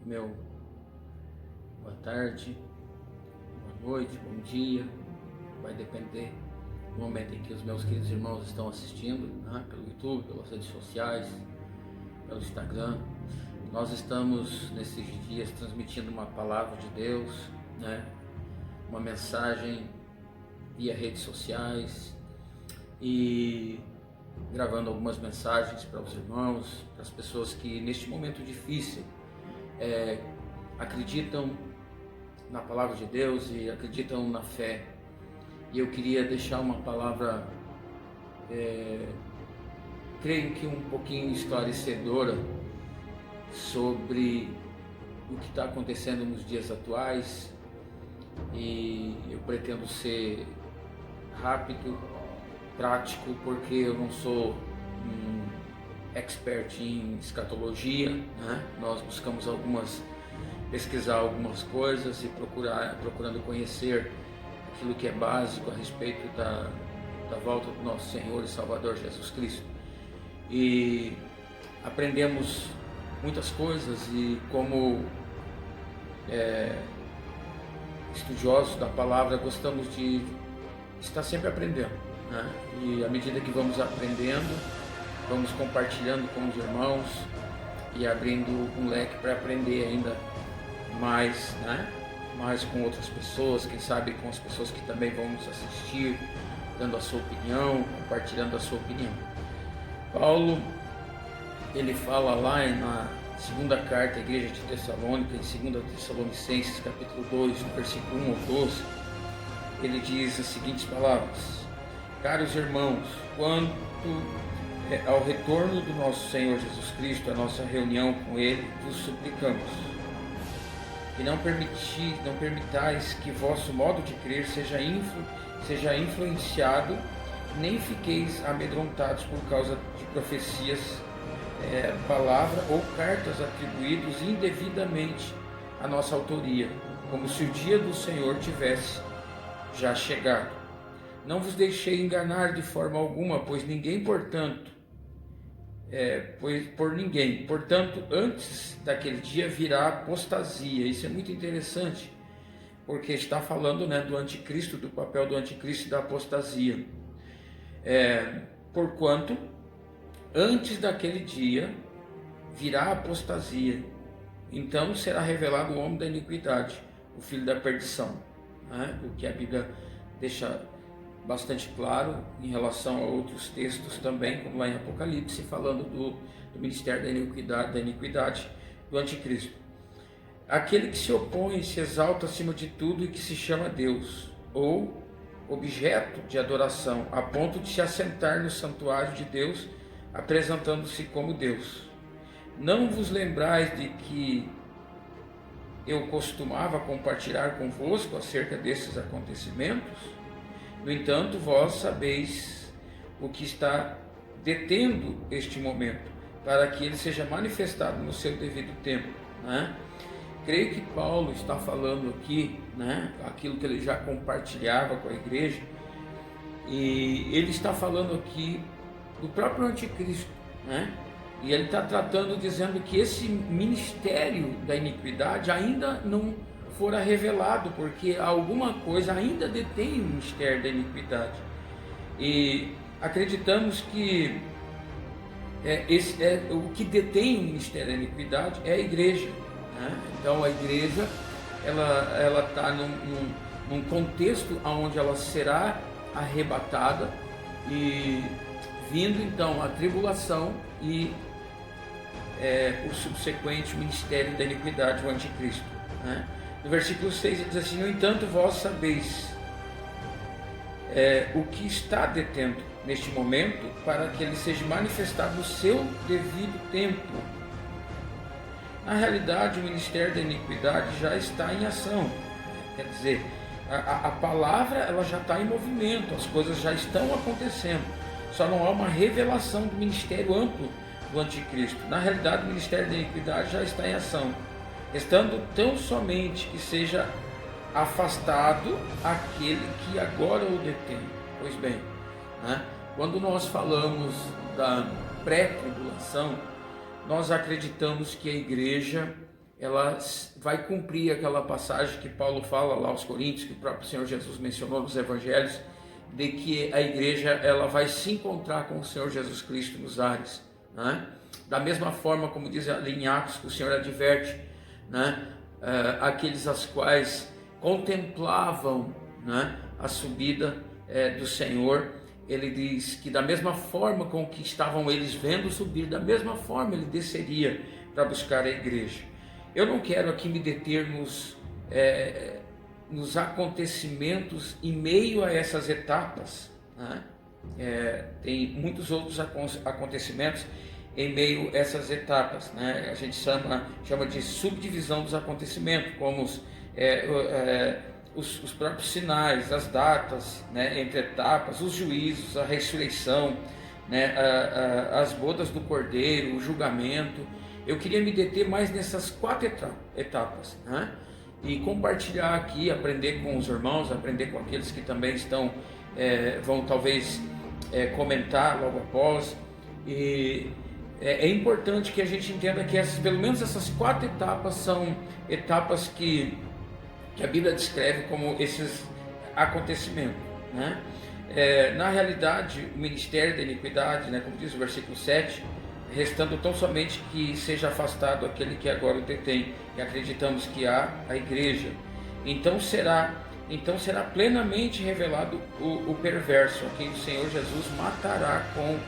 meu boa tarde, boa noite, bom dia. Vai depender do momento em que os meus queridos irmãos estão assistindo, né? Pelo YouTube, pelas redes sociais, pelo Instagram. Nós estamos nesses dias transmitindo uma palavra de Deus, né? Uma mensagem via redes sociais e gravando algumas mensagens para os irmãos, para as pessoas que neste momento difícil acreditam na palavra de Deus e acreditam na fé. E eu queria deixar uma palavra, creio que um pouquinho esclarecedora sobre o que está acontecendo nos dias atuais, e eu pretendo ser rápido, prático, porque eu não sou um expert em escatologia, né? Nós buscamos pesquisar algumas coisas e procurando conhecer aquilo que é básico a respeito da volta do nosso Senhor e Salvador Jesus Cristo. E aprendemos muitas coisas e como estudiosos da palavra gostamos de estar sempre aprendendo, né? E à medida que vamos aprendendo, vamos compartilhando com os irmãos e abrindo um leque para aprender ainda mais, né? Mais com outras pessoas, quem sabe com as pessoas que também vão nos assistir, dando a sua opinião, compartilhando a sua opinião. Paulo, ele fala lá na segunda carta à igreja de Tessalônica, em 2 Tessalonicenses, capítulo 2, versículo 1 ao 12, ele diz as seguintes palavras: caros irmãos, quanto ao retorno do nosso Senhor Jesus Cristo, a nossa reunião com Ele, vos suplicamos que não permitais que vosso modo de crer seja influenciado, nem fiqueis amedrontados por causa de profecias, palavra ou cartas atribuídos indevidamente à nossa autoria, como se o dia do Senhor tivesse já chegado. Não vos deixei enganar de forma alguma, pois ninguém, portanto, antes daquele dia virá apostasia. Isso é muito interessante, porque está falando, né, do anticristo, do papel do anticristo e da apostasia. Porquanto, antes daquele dia virá apostasia, então será revelado o homem da iniquidade, o filho da perdição, né? O que a Bíblia deixa bastante claro em relação a outros textos também, como lá em Apocalipse, falando do ministério da iniquidade do anticristo. Aquele que se opõe e se exalta acima de tudo e que se chama Deus, ou objeto de adoração, a ponto de se assentar no santuário de Deus, apresentando-se como Deus. Não vos lembrais de que eu costumava compartilhar convosco acerca desses acontecimentos? No entanto, vós sabeis o que está detendo este momento, para que ele seja manifestado no seu devido tempo, né? Creio que Paulo está falando aqui, né, aquilo que ele já compartilhava com a igreja, e ele está falando aqui do próprio anticristo, né? E ele está tratando, dizendo que esse ministério da iniquidade ainda não fora revelado, porque alguma coisa ainda detém o mistério da iniquidade. E acreditamos que o que detém o ministério da iniquidade é a igreja, né? Então a igreja ela está num contexto onde ela será arrebatada e vindo então a tribulação e o subsequente ministério da iniquidade, o anticristo, né? No versículo 6 ele diz assim: no entanto, vós sabeis o que está detendo neste momento, para que ele seja manifestado no seu devido tempo. Na realidade, o ministério da iniquidade já está em ação, quer dizer, a palavra ela já está em movimento, as coisas já estão acontecendo, só não há uma revelação do ministério amplo do anticristo. Na realidade, o ministério da iniquidade já está em ação, estando tão somente que seja afastado aquele que agora o detém. Pois bem, né? Quando nós falamos da pré-tribulação, nós acreditamos que a igreja ela vai cumprir aquela passagem que Paulo fala lá aos Coríntios, que o próprio Senhor Jesus mencionou nos Evangelhos, de que a igreja ela vai se encontrar com o Senhor Jesus Cristo nos ares, né? Da mesma forma como diz em Atos, que o Senhor adverte, né, aqueles as quais contemplavam, né, a subida do Senhor. Ele diz que da mesma forma com que estavam eles vendo subir, da mesma forma ele desceria para buscar a igreja. Eu não quero aqui me deter nos acontecimentos em meio a essas etapas, né? Tem muitos outros acontecimentos em meio a essas etapas, né? A gente chama de subdivisão dos acontecimentos, como os próprios sinais, as datas, né, entre etapas, os juízos, a ressurreição, né, as bodas do Cordeiro, o julgamento. Eu queria me deter mais nessas 4 etapas, né? E compartilhar aqui, aprender com os irmãos, aprender com aqueles que também vão talvez comentar logo após. E é importante que a gente entenda que pelo menos essas 4 etapas são etapas que a Bíblia descreve como esses acontecimentos, né? Na realidade, o ministério da iniquidade, né, como diz o versículo 7, restando tão somente que seja afastado aquele que agora o detém, e acreditamos que há a igreja. Então será plenamente revelado o perverso, a quem o Senhor Jesus matará com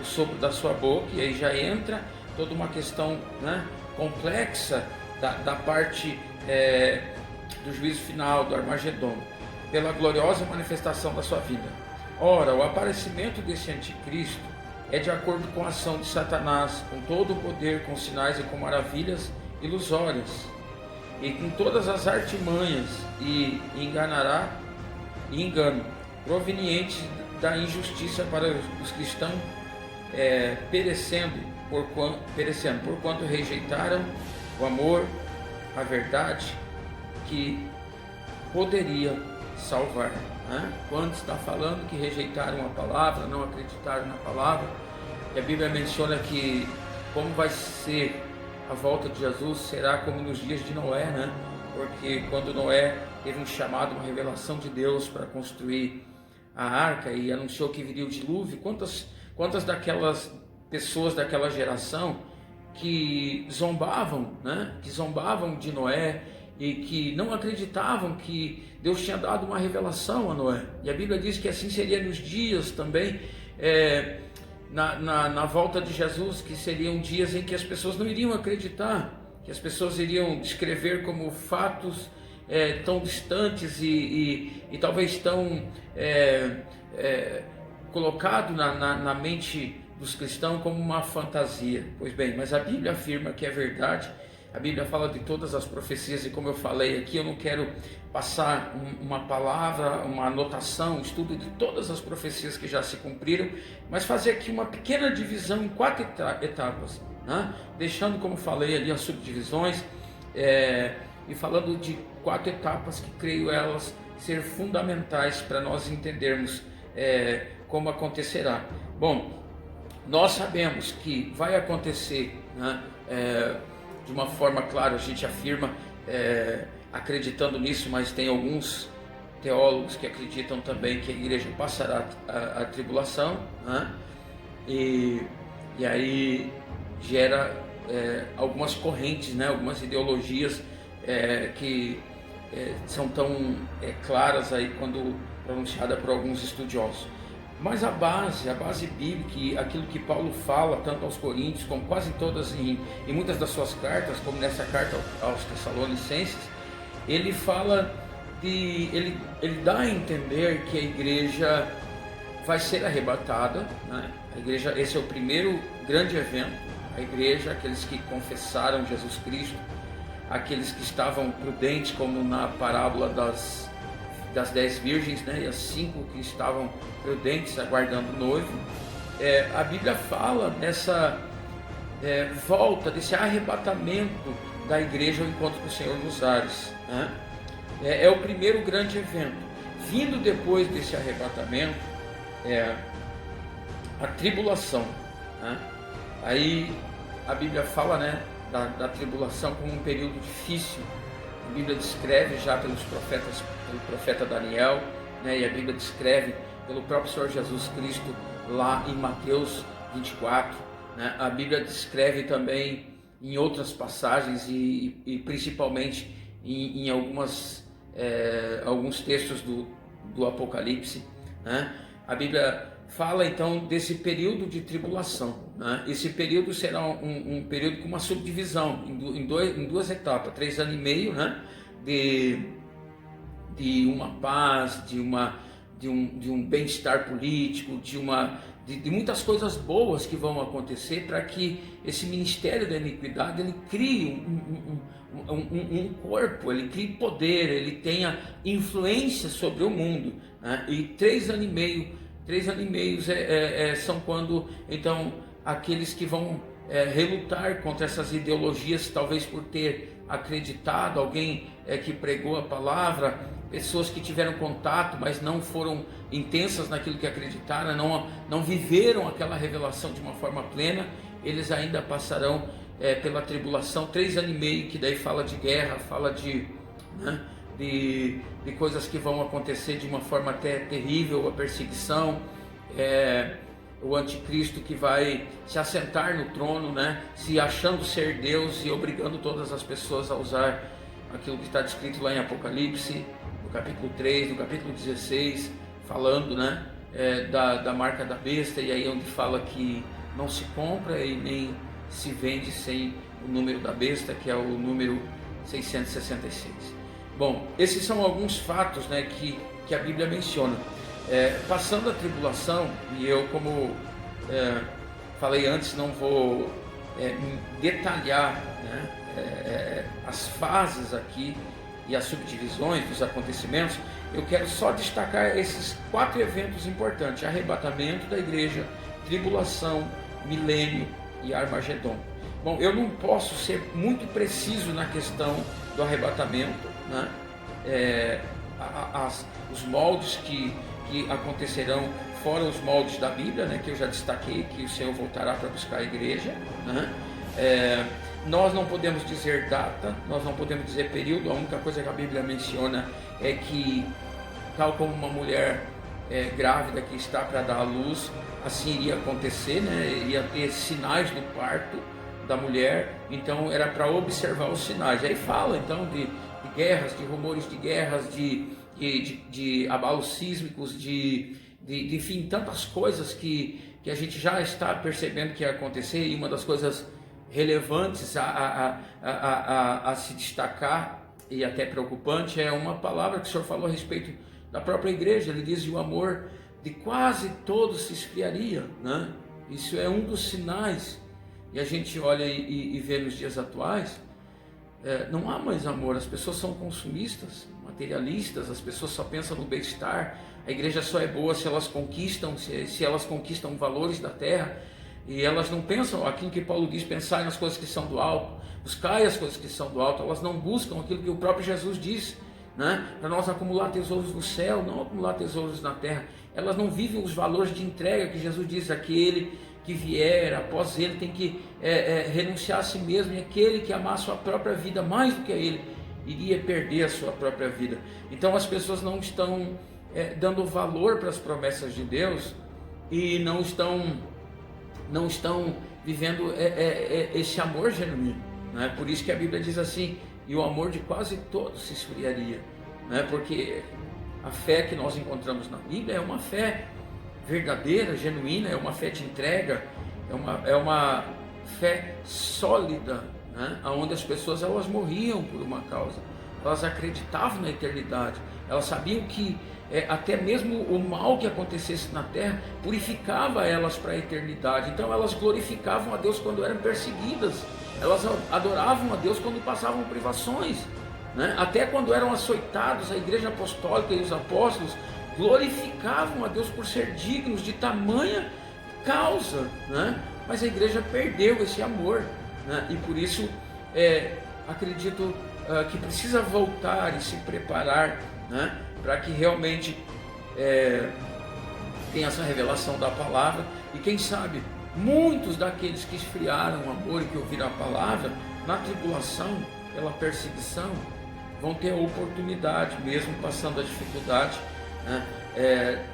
o sopro da sua boca. E aí já entra toda uma questão, né, complexa da parte do juízo final, do Armagedon, pela gloriosa manifestação da sua vida. Ora, o aparecimento desse anticristo é de acordo com a ação de Satanás, com todo o poder, com sinais e com maravilhas ilusórias, e com todas as artimanhas e engano proveniente da injustiça para os que estão perecendo, porquanto rejeitaram o amor, a verdade que poderia salvar, né? Quando está falando que rejeitaram a palavra, não acreditaram na palavra, e a Bíblia menciona que como vai ser a volta de Jesus, será como nos dias de Noé, né? Porque quando Noé teve um chamado, uma revelação de Deus para construir a arca e anunciou que viria o dilúvio, quantas daquelas pessoas daquela geração que zombavam, né? Que zombavam de Noé e que não acreditavam que Deus tinha dado uma revelação a Noé. E a Bíblia diz que assim seria nos dias também, na volta de Jesus, que seriam dias em que as pessoas não iriam acreditar, que as pessoas iriam descrever como fatos tão distantes e talvez tão colocado na mente dos cristãos como uma fantasia. Pois bem, mas a Bíblia afirma que é verdade. A Bíblia fala de todas as profecias, e como eu falei aqui, eu não quero passar uma palavra, uma anotação, um estudo de todas as profecias que já se cumpriram, mas fazer aqui uma pequena divisão em 4 etapas, né? Deixando, como falei ali, as subdivisões, e falando de 4 etapas que creio elas ser fundamentais para nós entendermos como acontecerá. Bom, nós sabemos que vai acontecer, né, de uma forma clara, a gente afirma, acreditando nisso, mas tem alguns teólogos que acreditam também que a igreja passará a tribulação, né? E aí gera algumas correntes, né? Algumas ideologias que são tão claras aí quando pronunciada por alguns estudiosos. Mas a base bíblica, e aquilo que Paulo fala tanto aos Coríntios, como quase todas em muitas das suas cartas, como nessa carta aos Tessalonicenses, ele fala ele dá a entender que a igreja vai ser arrebatada, né? A igreja, esse é o primeiro grande evento. A igreja, aqueles que confessaram Jesus Cristo, aqueles que estavam prudentes, como na parábola das 10 virgens, né? E as 5 que estavam prudentes aguardando o noivo. A Bíblia fala dessa volta, desse arrebatamento da igreja ao encontro com o Senhor nos ares, né? É o primeiro grande evento. Vindo depois desse arrebatamento, a tribulação, né? Aí a Bíblia fala, né, da tribulação como um período difícil. A Bíblia descreve já pelo profeta Daniel, né, e a Bíblia descreve pelo próprio Senhor Jesus Cristo lá em Mateus 24. Né, a Bíblia descreve também em outras passagens e principalmente em alguns textos do Apocalipse, né? A Bíblia fala então desse período de tribulação, né? Esse período será um período com uma subdivisão em duas etapas, 3 anos e meio, né? de uma paz, de um bem-estar político, de muitas coisas boas que vão acontecer para que esse ministério da iniquidade ele crie um corpo, ele crie poder, ele tenha influência sobre o mundo, né? E 3 anos e meio são quando então aqueles que vão relutar contra essas ideologias, talvez por ter acreditado, alguém que pregou a palavra, pessoas que tiveram contato, mas não foram intensas naquilo que acreditaram, não viveram aquela revelação de uma forma plena, eles ainda passarão pela tribulação, 3 anos e meio, que daí fala de guerra, fala de coisas que vão acontecer de uma forma até terrível, a perseguição, o anticristo que vai se assentar no trono, né, se achando ser Deus e obrigando todas as pessoas a usar aquilo que está descrito lá em Apocalipse, no capítulo 3, no capítulo 16, falando, né, da marca da besta, e aí onde fala que não se compra e nem se vende sem o número da besta, que é o número 666. Bom, esses são alguns fatos, né, que a Bíblia menciona. Passando a tribulação, e eu, como falei antes, não vou detalhar, né, as fases aqui e as subdivisões dos acontecimentos. Eu quero só destacar esses 4 eventos importantes: arrebatamento da igreja, tribulação, milênio e Armagedon. Bom, eu não posso ser muito preciso na questão do arrebatamento, né? Os moldes que acontecerão fora os moldes da Bíblia, né, que eu já destaquei, que o Senhor voltará para buscar a igreja, né? Nós não podemos dizer data, nós não podemos dizer período. A única coisa que a Bíblia menciona é que, tal como uma mulher grávida que está para dar à luz, assim iria acontecer, né? Ia ter sinais do parto da mulher, então era para observar os sinais. Aí fala então de guerras, de rumores de guerras, de abalos sísmicos, enfim, tantas coisas que a gente já está percebendo que ia acontecer. E uma das coisas relevantes a se destacar, e até preocupante, é uma palavra que o Senhor falou a respeito da própria igreja. Ele diz que o amor de quase todos se esfriaria, né? Isso é um dos sinais. E a gente olha e vê nos dias atuais, não há mais amor, as pessoas são consumistas, materialistas, as pessoas só pensam no bem-estar. A igreja só é boa se elas conquistam, se elas conquistam valores da terra, e elas não pensam aquilo que Paulo diz: pensai nas coisas que são do alto, buscai as coisas que são do alto. Elas não buscam aquilo que o próprio Jesus diz, né? Para nós acumular tesouros no céu, não acumular tesouros na terra. Elas não vivem os valores de entrega que Jesus diz: aquele que vier após ele tem que renunciar a si mesmo, e aquele que amar a sua própria vida mais do que a ele iria perder a sua própria vida. Então as pessoas não estão dando valor para as promessas de Deus, e não estão vivendo esse amor genuíno, né? Por isso que a Bíblia diz assim: e o amor de quase todos se esfriaria, né? Porque a fé que nós encontramos na Bíblia é uma fé verdadeira, genuína, é uma fé de entrega, é uma fé sólida, né? Onde as pessoas elas morriam por uma causa, elas acreditavam na eternidade, elas sabiam que até mesmo o mal que acontecesse na terra purificava elas para a eternidade. Então elas glorificavam a Deus quando eram perseguidas, elas adoravam a Deus quando passavam privações, né? Até quando eram açoitados, a igreja apostólica e os apóstolos glorificavam a Deus por ser dignos de tamanha causa, né? Mas a igreja perdeu esse amor, né? E por isso acredito que precisa voltar e se preparar, né? Para que realmente tenha essa revelação da palavra. E quem sabe muitos daqueles que esfriaram o amor e que ouviram a palavra na tribulação, pela perseguição, vão ter a oportunidade, mesmo passando a dificuldade, né?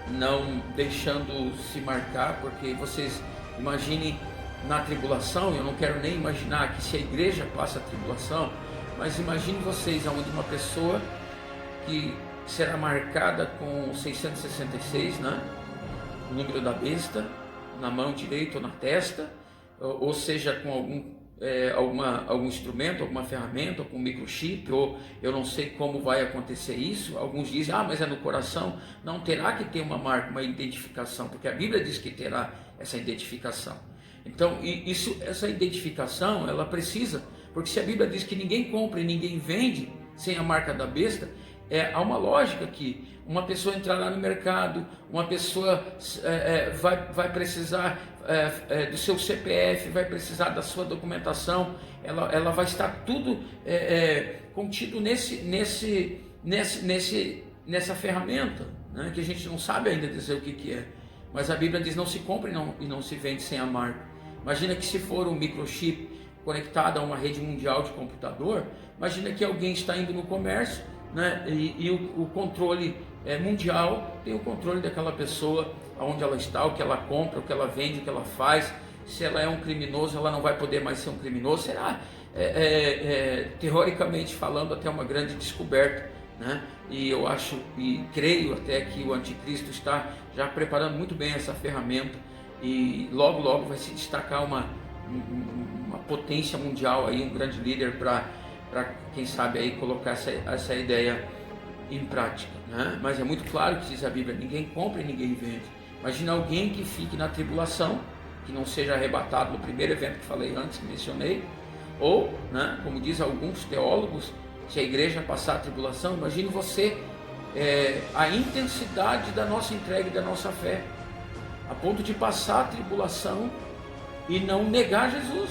Não deixando se marcar, porque vocês imaginem na tribulação, eu não quero nem imaginar que se a igreja passa a tribulação, mas imagine vocês onde uma pessoa que será marcada com 666, né? O número da besta, na mão direita ou na testa, ou seja, com algum instrumento, alguma ferramenta, com microchip, ou eu não sei como vai acontecer isso. Alguns dizem, mas é no coração. Não, terá que ter uma marca, uma identificação, porque a Bíblia diz que terá essa identificação. Então, essa identificação, ela precisa, porque se a Bíblia diz que ninguém compra e ninguém vende sem a marca da besta, há uma lógica que uma pessoa entrará no mercado, uma pessoa vai precisar do seu CPF, vai precisar da sua documentação, ela vai estar tudo contido nessa ferramenta, né, que a gente não sabe ainda dizer o que é, mas a Bíblia diz: não se compra e não se vende sem a marca. Imagina que se for um microchip conectado a uma rede mundial de computador, imagina que alguém está indo no comércio, né, e o controle mundial tem o controle daquela pessoa, aonde ela está, o que ela compra, o que ela vende, o que ela faz. Se ela é um criminoso, ela não vai poder mais ser um criminoso. Será, teoricamente falando, até uma grande descoberta, né? E eu acho e creio até que o anticristo está já preparando muito bem essa ferramenta, e logo vai se destacar uma potência mundial aí, um grande líder para quem sabe aí colocar essa ideia em prática, né? Mas é muito claro que diz a Bíblia: ninguém compra e ninguém vende. Imagina alguém que fique na tribulação, que não seja arrebatado no primeiro evento que falei antes, que mencionei, ou, né, como diz alguns teólogos, se a igreja passar a tribulação. Imagine você a intensidade da nossa entrega e da nossa fé, a ponto de passar a tribulação e não negar Jesus,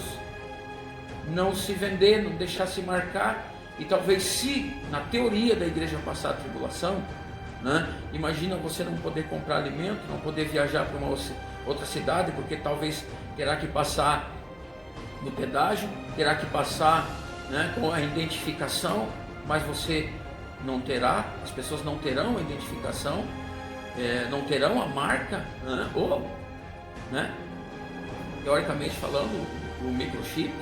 não se vender, não deixar se marcar. E talvez, se na teoria da igreja passar a tribulação, né, imagina você não poder comprar alimento, não poder viajar para uma outra cidade, porque talvez terá que passar no pedágio, terá que passar, né, com a identificação, mas você não terá, as pessoas não terão a identificação, não terão a marca, né, ou, né, teoricamente falando, o microchip,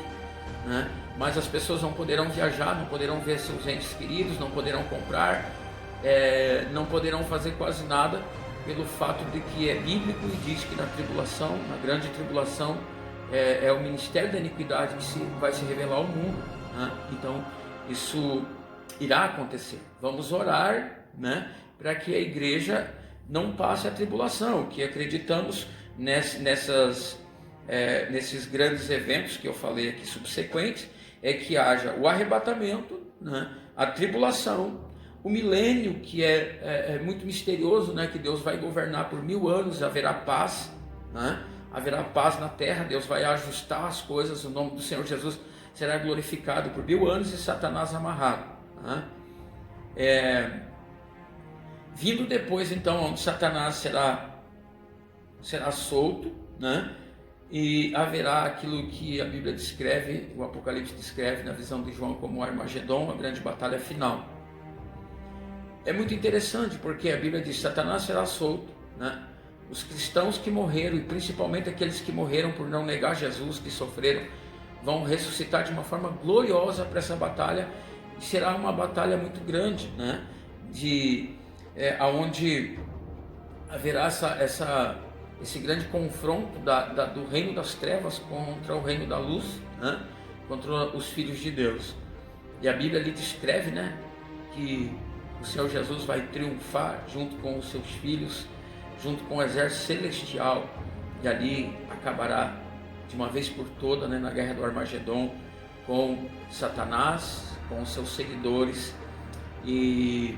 né, mas as pessoas não poderão viajar, não poderão ver seus entes queridos, não poderão comprar, não poderão fazer quase nada, pelo fato de que é bíblico e diz que na tribulação, na grande tribulação, é o ministério da iniquidade que vai se revelar ao mundo, né? Então isso irá acontecer. Vamos orar, né, para que a igreja não passe a tribulação, que acreditamos nesses grandes eventos que eu falei aqui subsequentes, que haja o arrebatamento, né, a tribulação, o milênio, que é muito misterioso, né, que Deus vai governar por 1000 anos, haverá paz, né, haverá paz na terra, Deus vai ajustar as coisas, o nome do Senhor Jesus será glorificado por 1000 anos e Satanás amarrado, né. Vindo depois, então, onde Satanás será solto, né, e haverá aquilo que a Bíblia descreve, o Apocalipse descreve na visão de João como o Armagedon, a grande batalha final. É muito interessante, porque a Bíblia diz: Satanás será solto, né? Os cristãos que morreram, e principalmente aqueles que morreram por não negar Jesus, que sofreram, vão ressuscitar de uma forma gloriosa para essa batalha, e será uma batalha muito grande, né? Onde haverá esse grande confronto do reino das trevas contra o reino da luz, né? Contra os filhos de Deus. E a Bíblia ali descreve, né, que o Senhor Jesus vai triunfar junto com os seus filhos, junto com o exército celestial, e ali acabará de uma vez por toda, né, na guerra do Armagedon, com Satanás, com os seus seguidores, e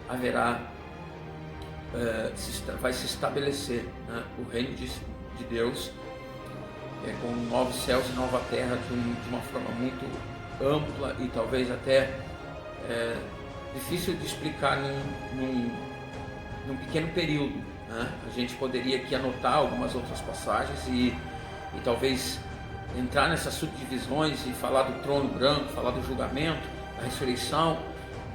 haverá vai se estabelecer, né, o reino de Deus, com novos céus e nova terra, de uma forma muito ampla e talvez até difícil de explicar num pequeno período, né? A gente poderia aqui anotar algumas outras passagens e talvez entrar nessas subdivisões e falar do trono branco, falar do julgamento, da ressurreição,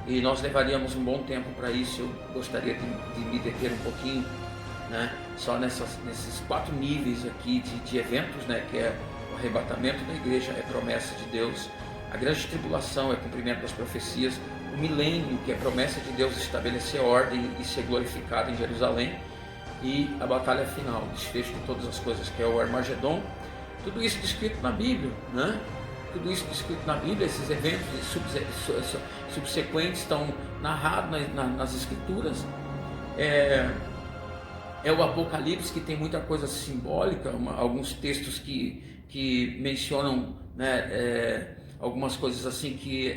e nós levaríamos um bom tempo para isso. Eu gostaria de me deter um pouquinho, né, só nesses 4 níveis aqui de eventos, né, que é o arrebatamento da igreja, é promessa de Deus, a grande tribulação é cumprimento das profecias, o milênio, que é promessa de Deus estabelecer ordem e ser glorificado em Jerusalém, e a batalha final, o desfecho de todas as coisas, que é o Armagedon. Tudo isso descrito na Bíblia, né? Tudo isso descrito na Bíblia, esses eventos subsequentes estão narrados nas Escrituras. É o Apocalipse, que tem muita coisa simbólica, alguns textos que mencionam, né, algumas coisas assim que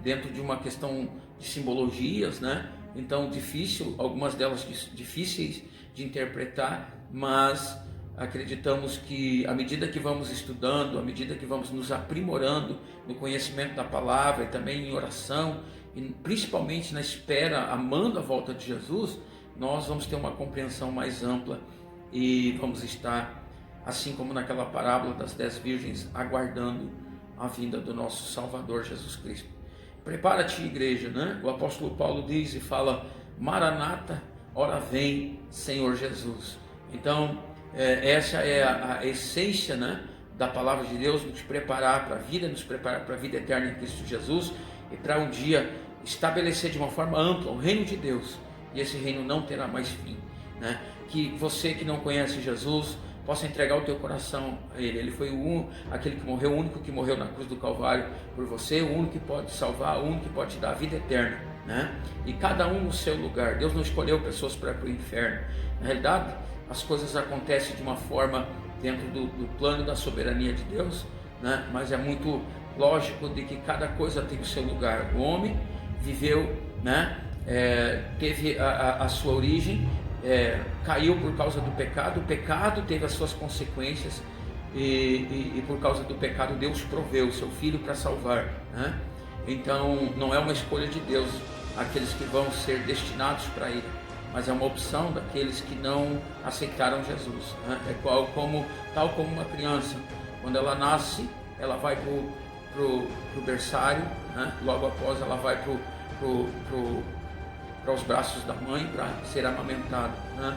dentro de uma questão de simbologias, né? Então algumas delas difíceis de interpretar, mas acreditamos que à medida que vamos estudando, à medida que vamos nos aprimorando no conhecimento da palavra e também em oração, e principalmente na espera, amando a volta de Jesus, nós vamos ter uma compreensão mais ampla e vamos estar, assim como naquela parábola das 10 virgens, aguardando a vinda do nosso Salvador Jesus Cristo. Prepara-te, igreja, né? O apóstolo Paulo diz e fala: Maranata, ora vem, Senhor Jesus. Então, essa é a essência, né, da palavra de Deus, nos preparar para a vida, nos preparar para a vida eterna em Cristo Jesus, e para um dia estabelecer de uma forma ampla o reino de Deus, e esse reino não terá mais fim, né? Que você que não conhece Jesus possa entregar o teu coração a Ele. Ele foi aquele que morreu, o único que morreu na cruz do Calvário por você, o único que pode salvar, o único que pode te dar a vida eterna, né? E cada um no seu lugar. Deus não escolheu pessoas para ir para o inferno. Na realidade, as coisas acontecem de uma forma dentro do plano da soberania de Deus, né? Mas é muito lógico de que cada coisa tem o seu lugar. O homem viveu, né? Teve a sua origem, caiu por causa do pecado, o pecado teve as suas consequências, e por causa do pecado Deus proveu o seu Filho para salvar, né? Então não é uma escolha de Deus aqueles que vão ser destinados para ir, mas é uma opção daqueles que não aceitaram Jesus, né? Tal como uma criança, quando ela nasce, ela vai para o berçário, né? Logo após ela vai para os braços da mãe para ser amamentada, né?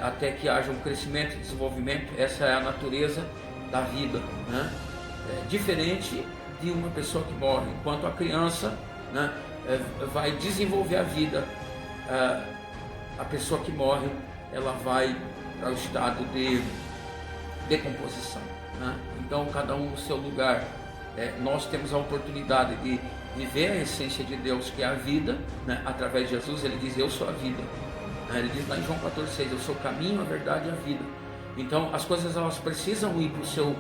Até que haja um crescimento e desenvolvimento. Essa é a natureza da vida, né? Diferente de uma pessoa que morre. Enquanto a criança, né, vai desenvolver a vida, a pessoa que morre, ela vai para o estado de decomposição, né? Então cada um no seu lugar. Nós temos a oportunidade de viver a essência de Deus, que é a vida, né? Através de Jesus. Ele diz: eu sou a vida, né? Ele diz lá em João 14,6: eu sou o caminho, a verdade e a vida. Então as coisas elas precisam ir para o seu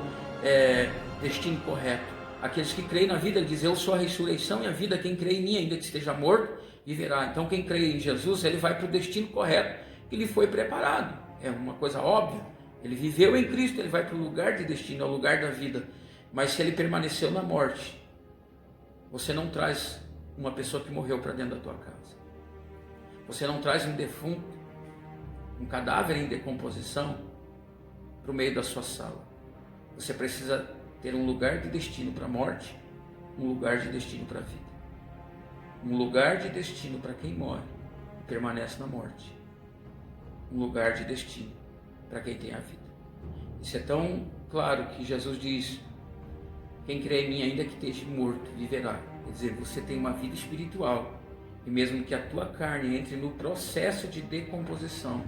destino correto. Aqueles que creem na vida, ele diz: eu sou a ressurreição e a vida, quem crê em mim, ainda que esteja morto, viverá. Então quem crê em Jesus, ele vai para o destino correto que lhe foi preparado. É uma coisa óbvia. Ele viveu em Cristo, ele vai para o lugar de destino, ao lugar da vida. Mas se ele permaneceu na morte, você não traz uma pessoa que morreu para dentro da tua casa. Você não traz um defunto, um cadáver em decomposição para o meio da sua sala. Você precisa ter um lugar de destino para a morte, um lugar de destino para a vida. Um lugar de destino para quem morre e permanece na morte. Um lugar de destino para quem tem a vida. Isso é tão claro que Jesus diz: quem crê em mim, ainda que esteja morto, viverá. Quer dizer, você tem uma vida espiritual. E mesmo que a tua carne entre no processo de decomposição,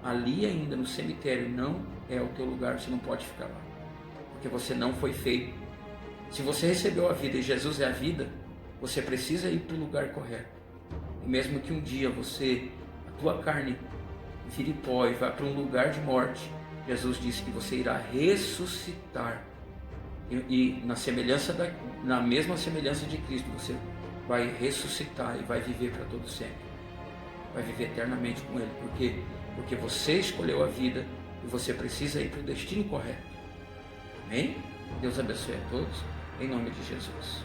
ali ainda no cemitério não é o teu lugar, você não pode ficar lá. Porque você não foi feito. Se você recebeu a vida e Jesus é a vida, você precisa ir para o lugar correto. E mesmo que um dia a tua carne vire pó e vá para um lugar de morte, Jesus disse que você irá ressuscitar. E na mesma semelhança de Cristo, você vai ressuscitar e vai viver para todo sempre. Vai viver eternamente com Ele. Por quê? Porque você escolheu a vida e você precisa ir para o destino correto. Amém? Deus abençoe a todos, em nome de Jesus.